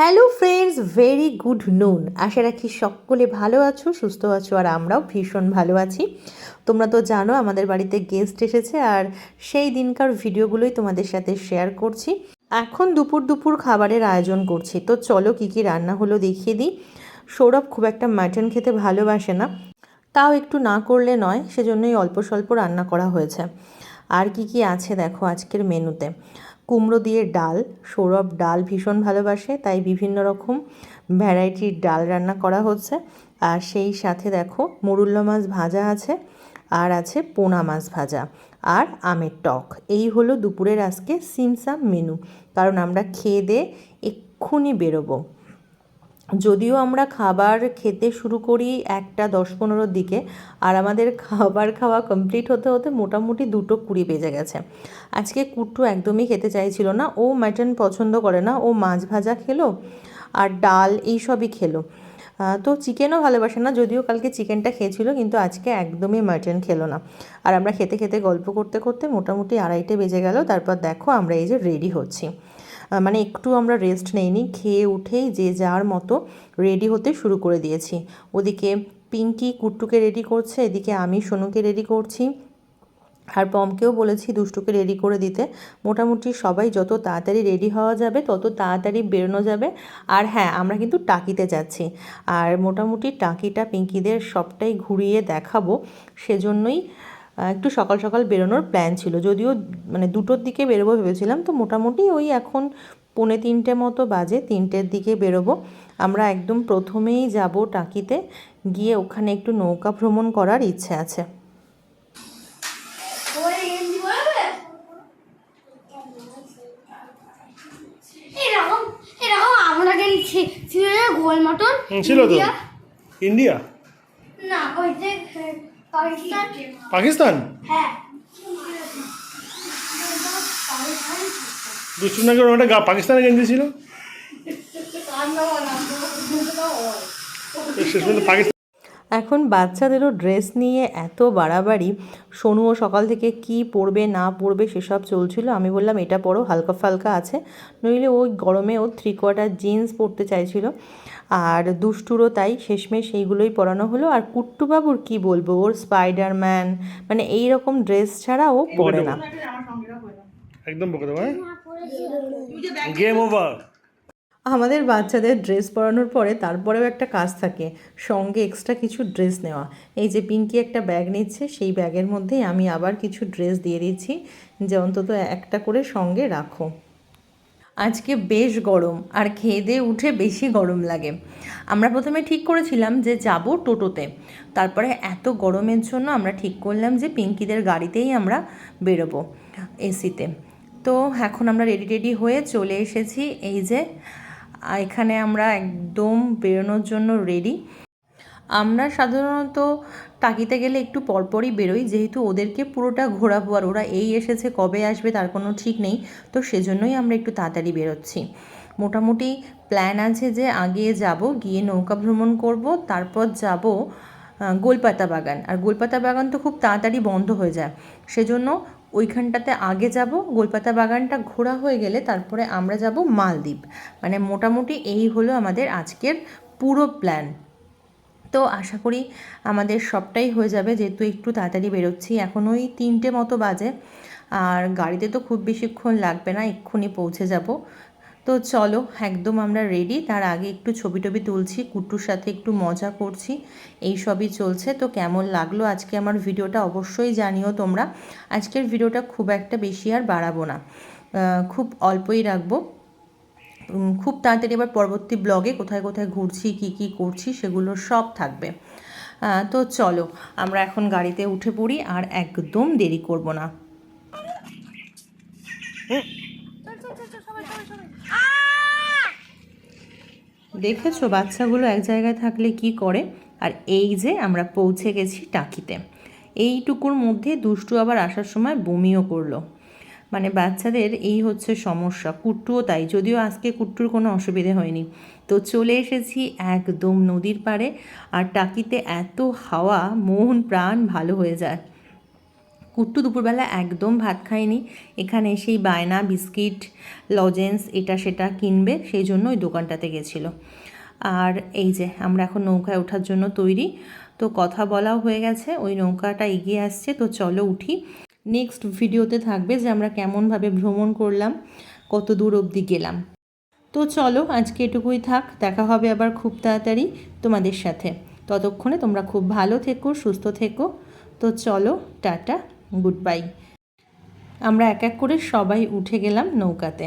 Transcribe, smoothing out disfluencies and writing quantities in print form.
Hello friends, very good নুন। আশা রাখি সকলে ভালো আছো, সুস্থ আছো, আর আমরাও ভীষণ ভালো আছি। তোমরা তো জানো আমাদের বাড়িতে গেস্ট এসেছে, আর সেই দিনকার ভিডিওগুলোই তোমাদের সাথে শেয়ার করছি। এখন দুপুর দুপুর খাবারের আয়োজন করছি, তো চলো কী কী রান্না হলো দেখিয়ে দিই। সৌরভ খুব একটা মাটন খেতে ভালোবাসে না, তাও একটু না করলে নয়, সেজন্যই অল্প স্বল্প রান্না করা হয়েছে। আর কি কি আছে দেখো আজকের মেনুতে। কুমড়ো দিয়ে ডাল, সৌরভ ডাল ভীষণ ভালোবাসে, তাই বিভিন্ন রকম ভ্যারাইটির ডাল রান্না করা হচ্ছে। আর সেই সাথে দেখো মোরুল্লা মাছ ভাজা আছে, আর আছে পোনা মাছ ভাজা, আর আমের টক। এই হলো দুপুরের আজকে সিমসাম মেনু, কারণ আমরা খেয়ে দিয়ে এক্ষুনি বেরোবো। যদিও আমরা খাবার খেতে শুরু করি 1:10-15 দিকে, আর আমাদের খাবার খাওয়া কমপ্লিট হতে হতে মোটামুটি 2:20 বেজে গেছে। আজকে কুট্টু একদমই খেতে চাইছিল না, ও মাটন পছন্দ করে না, ও মাছ ভাজা খেলো আর ডাল এইসবই খেলো। তো চিকেনও ভালোবাসে না, যদিও কালকে চিকেনটা খেয়েছিল, কিন্তু আজকে একদমই মাটন খেলো না। আর আমরা খেতে খেতে গল্প করতে করতে মোটামুটি 2:30 বেজে গেল। তারপর দেখো আমরা এই যে রেডি হচ্ছি, মানে একটু আমরা রেস্ট নেইনি, খেয়ে উঠেই যে যার মতো রেডি হতে শুরু করে দিয়েছি। ওদিকে পিঙ্কি কুট্টুকে রেডি করছে, এদিকে আমি সোনুকে রেডি করছি, আর পমকেও বলেছি দুষ্টুকে রেডি করে দিতে। মোটামুটি সবাই যত তাড়াতাড়ি রেডি হওয়া যাবে তত তাড়াতাড়ি বেরোনো যাবে। আর হ্যাঁ, আমরা কিন্তু টাকিতে যাচ্ছি, আর মোটামুটি টাকিটা পিঙ্কিদের সবটাই ঘুরিয়ে দেখাবো, সেজন্যই একটু সকাল সকাল বেরোনোর প্ল্যান ছিল। যদিও মানে 2টোর দিকে বেরোবো ভেবেছিলাম, তো মোটামুটি ওই এখন 2:45 মতো বাজে, 3টের দিকে বেরোবো। আমরা একদম প্রথমেই যাব টাকিতে, গিয়ে ওখানে একটু নৌকা ভ্রমণ করার ইচ্ছে আছে। গোল মটন ছিল তো। ইন্ডিয়া না, ওই যে পাকিস্তান। পাকিস্তান, হ্যাঁ। দুষ্টু নাকি ওটা পাকিস্তানে গেঞ্জি ছিল, শেষ পর্যন্ত পাকিস্তান। এখন বাচ্চাদেরও ড্রেস নিয়ে এত বাড়াবাড়ি। সোনুও সকাল থেকে কি পরবে না পরবে সেসব চলছিল। আমি বললাম এটা পরো, হালকা ফালকা আছে, নইলে ওই গরমে ও 3/4 জিন্স পরতে চাইছিল। আর দুষ্টুরও তাই, শেষমেশ সেইগুলোই পরানো হলো। আর কুট্টুবাবুর কি বলবো, ওর স্পাইডারম্যান মানে এই রকম ড্রেস ছাড়া ও পরে না। একদম বকে দেবো, গেম ওভার। আমাদের বাচ্চাদের ড্রেস পরানোর পরে তারপরেও একটা কাজ থাকে, সঙ্গে এক্সট্রা কিছু ড্রেস নেওয়া। এই যে পিঙ্কি একটা ব্যাগ নিচ্ছে, সেই ব্যাগের মধ্যেই আমি আবার কিছু ড্রেস দিয়ে দিচ্ছি, যে অন্তত একটা করে সঙ্গে রাখো। আজকে বেশ গরম, আর খেয়ে দিয়ে উঠে বেশি গরম লাগে। আমরা প্রথমে ঠিক করেছিলাম যে যাব টোটোতে, তারপরে এত গরমের জন্য আমরা ঠিক করলাম যে পিঙ্কিদের গাড়িতেই আমরা বেরোবো এসিতে। তো এখন আমরা রেডি হয়ে চলে এসেছি। এই যে এখানে আমরা একদম বেরোনোর জন্য রেডি। আমরা সাধারণত টাকিতে গেলে একটু পরপরই বেরোই, যেহেতু ওদেরকে পুরোটা ঘোরাবো, আর ওরা এই এসেছে কবে আসবে তার কোনো ঠিক নেই, তো সেজন্যই আমরা একটু তাড়াতাড়ি বেরোচ্ছি। মোটামুটি প্ল্যান আছে যে আগে যাব, গিয়ে নৌকা ভ্রমণ করব, তারপর যাব গোলপাতা বাগান। আর গোলপাতা বাগান তো খুব তাড়াতাড়ি বন্ধ হয়ে যায়, সেজন্য ওইখানটাতে আগে যাব। গোলপাতা বাগানটা ঘোরা হয়ে গেলে তারপরে আমরা যাব মালদ্বীপ। মানে মোটামুটি এই হলো আমাদের আজকের পুরো প্ল্যান। তো আশা করি আমাদের সবটাই হয়ে যাবে, যেহেতু একটু তাড়াতাড়ি বেরোচ্ছি। এখন ওই 3টে মতো বাজে, আর গাড়িতে তো খুব বেশিক্ষণ লাগবে না, এক্ষুনি পৌঁছে যাব। তো চলো একদম আমরা রেডি। তার আগে একটু ছবি টবি তুলছি, কুট্টুর সাথে একটু মজা করছি, এই সবই চলছে। তো কেমন লাগলো আজকে আমার ভিডিওটা অবশ্যই জানিও তোমরা। আজকের ভিডিওটা খুব একটা বেশি আর বাড়াবো না, খুব অল্পই রাখবো। খুব তাড়াতাড়ি আবার পরবর্তী ব্লগে কোথায় কোথায় ঘুরছি, কি কি করছি সেগুলো সব থাকবে। তো চলো আমরা এখন গাড়িতে উঠে পড়ি, আর একদম দেরি করব না। দেখেছো বাচ্চাগুলো এক জায়গায় থাকলে কি করে। আর এই যে আমরা পৌঁছে গেছি টাকিতে। এইটুকুর মধ্যে দুষ্টু আবার আসার সময় বমিও করলো। মানে বাচ্চাদের এই হচ্ছে সমস্যা। কুট্টুও তাই, যদিও আজকে কুট্টুর কোনো অসুবিধে হয়নি। তো চলে এসেছি একদম নদীর পাড়ে, আর টাকিতে এত হাওয়া, মন প্রাণ ভালো হয়ে যায়। কুট্টু দুপুরবেলা একদম ভাত খায়নি, এখানে এসেই বায়না বিস্কিট লজেন্স এটা সেটা কিনবে, সেই জন্য ওই দোকানটাতে গেছিলো। আর এই যে আমরা এখন নৌকায় ওঠার জন্য তৈরি, তো কথা বলাও হয়ে গেছে, ওই নৌকাটা এগিয়ে আসছে, তো চলো উঠি। নেক্সট ভিডিওতে থাকবে যে আমরা কেমনভাবে ভ্রমণ করলাম, কত দূর অবধি গেলাম। তো চলো আজকে এটুকুই থাক, দেখা হবে আবার খুব তাড়াতাড়ি তোমাদের সাথে। ততক্ষণে তোমরা খুব ভালো থেকো, সুস্থ থেকো। তো চলো, টাটা, গুড বাই। আমরা এক এক করে সবাই উঠে গেলাম নৌকাতে।